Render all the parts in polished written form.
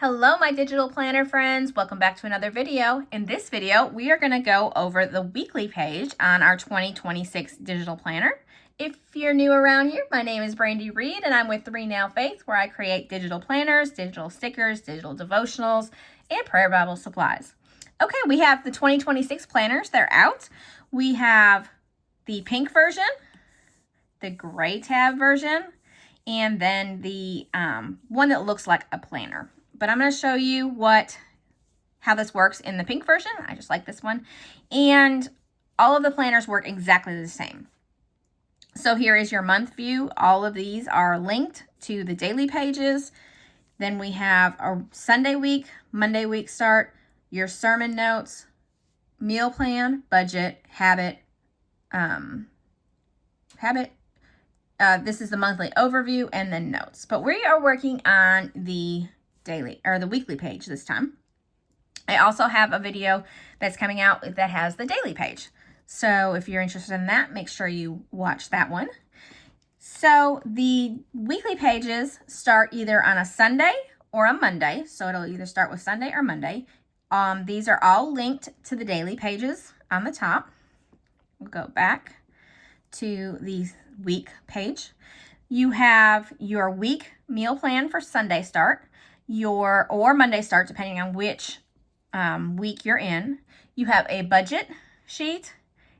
Hello, my digital planner friends. Welcome back to another video. In this video, we are going to go over the weekly page on our 2026 digital planner. If you're new around here, my name is Brandy Reed and I'm with 3 Now Faith, where I create digital planners, digital stickers, digital devotionals, and prayer Bible supplies. Okay, we have the 2026 planners. They're out. We have the pink version, the gray tab version, and then the one that looks like a planner. But I'm going to show you how this works in the pink version. I just like this one. And all of the planners work exactly the same. So here is your month view. All of these are linked to the daily pages. Then we have a Sunday week, Monday week start, your sermon notes, meal plan, budget, habit. This is the monthly overview and then notes. But we are working on the daily or the weekly page this time. I also have a video that's coming out that has the daily page. So if you're interested in that, make sure you watch that one. So the weekly pages start either on a Sunday or a Monday. So it'll either start with Sunday or Monday. These are all linked to the daily pages on the top. We'll go back to the week page. You have your week meal plan for Sunday start, or Monday start, depending on which week you're in. You have a budget sheet,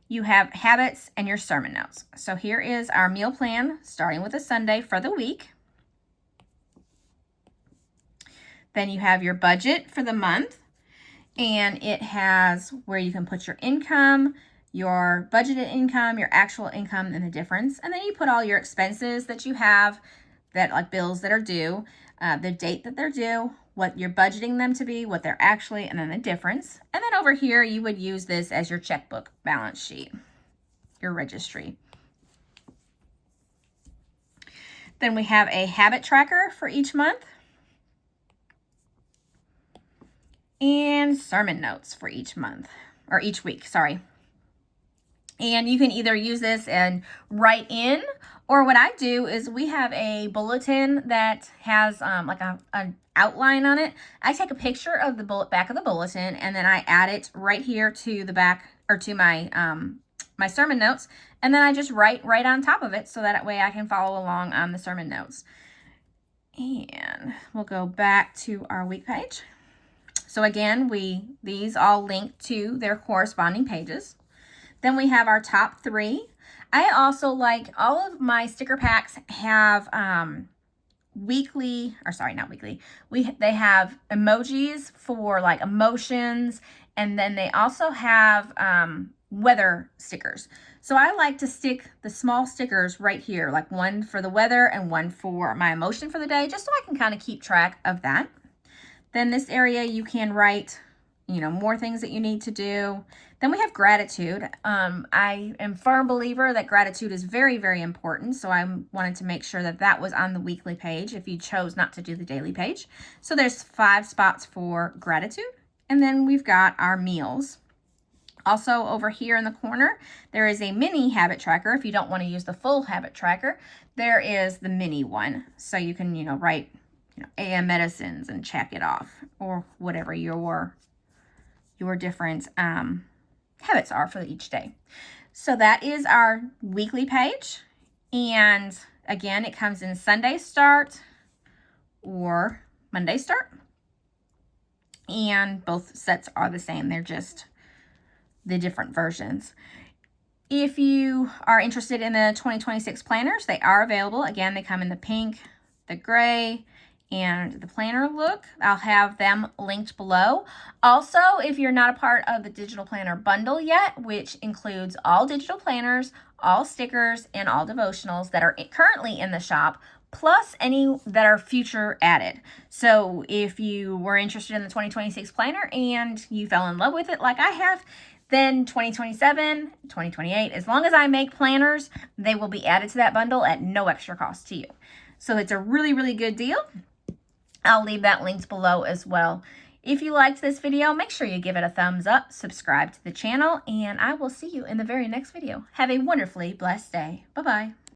you have habits, and your sermon notes. So here is our meal plan, starting with a Sunday for the week. Then you have your budget for the month, and it has where you can put your income, your budgeted income, your actual income, and the difference. And then you put all your expenses that you have, that like bills that are due, the date that they're due, what you're budgeting them to be, what they're actually, and then the difference. And then over here, you would use this as your checkbook balance sheet, your registry. Then we have a habit tracker for each month and sermon notes for each month, or each week, sorry. And you can either use this and write in, or what I do is we have a bulletin that has like an outline on it. I take a picture of the back of the bulletin, and then I add it right here to the back, or to my my sermon notes, and then I just write right on top of it, so that way I can follow along on the sermon notes. And we'll go back to our week page. So again, these all link to their corresponding pages. Then we have our top 3. I also like all of my sticker packs have they have emojis for like emotions, and then they also have weather stickers. So I like to stick the small stickers right here, like one for the weather and one for my emotion for the day, just so I can kind of keep track of that. Then this area you can write, more things that you need to do. Then we have gratitude. I am a firm believer that gratitude is very, very important. So I wanted to make sure that that was on the weekly page if you chose not to do the daily page. So there's 5 spots for gratitude. And then we've got our meals. Also over here in the corner, there is a mini habit tracker. If you don't want to use the full habit tracker, there is the mini one. So you can, write, AM medicines and check it off, or whatever your different habits are for each day. So that is our weekly page. And again, it comes in Sunday start or Monday start. And both sets are the same. They're just the different versions. If you are interested in the 2026 planners, they are available. Again, they come in the pink, the gray, and the planner look. I'll have them linked below. Also, if you're not a part of the digital planner bundle yet, which includes all digital planners, all stickers, and all devotionals that are currently in the shop, plus any that are future added. So if you were interested in the 2026 planner and you fell in love with it like I have, then 2027, 2028, as long as I make planners, they will be added to that bundle at no extra cost to you. So it's a really, really good deal. I'll leave that linked below as well. If you liked this video, make sure you give it a thumbs up, subscribe to the channel, and I will see you in the very next video. Have a wonderfully blessed day. Bye-bye.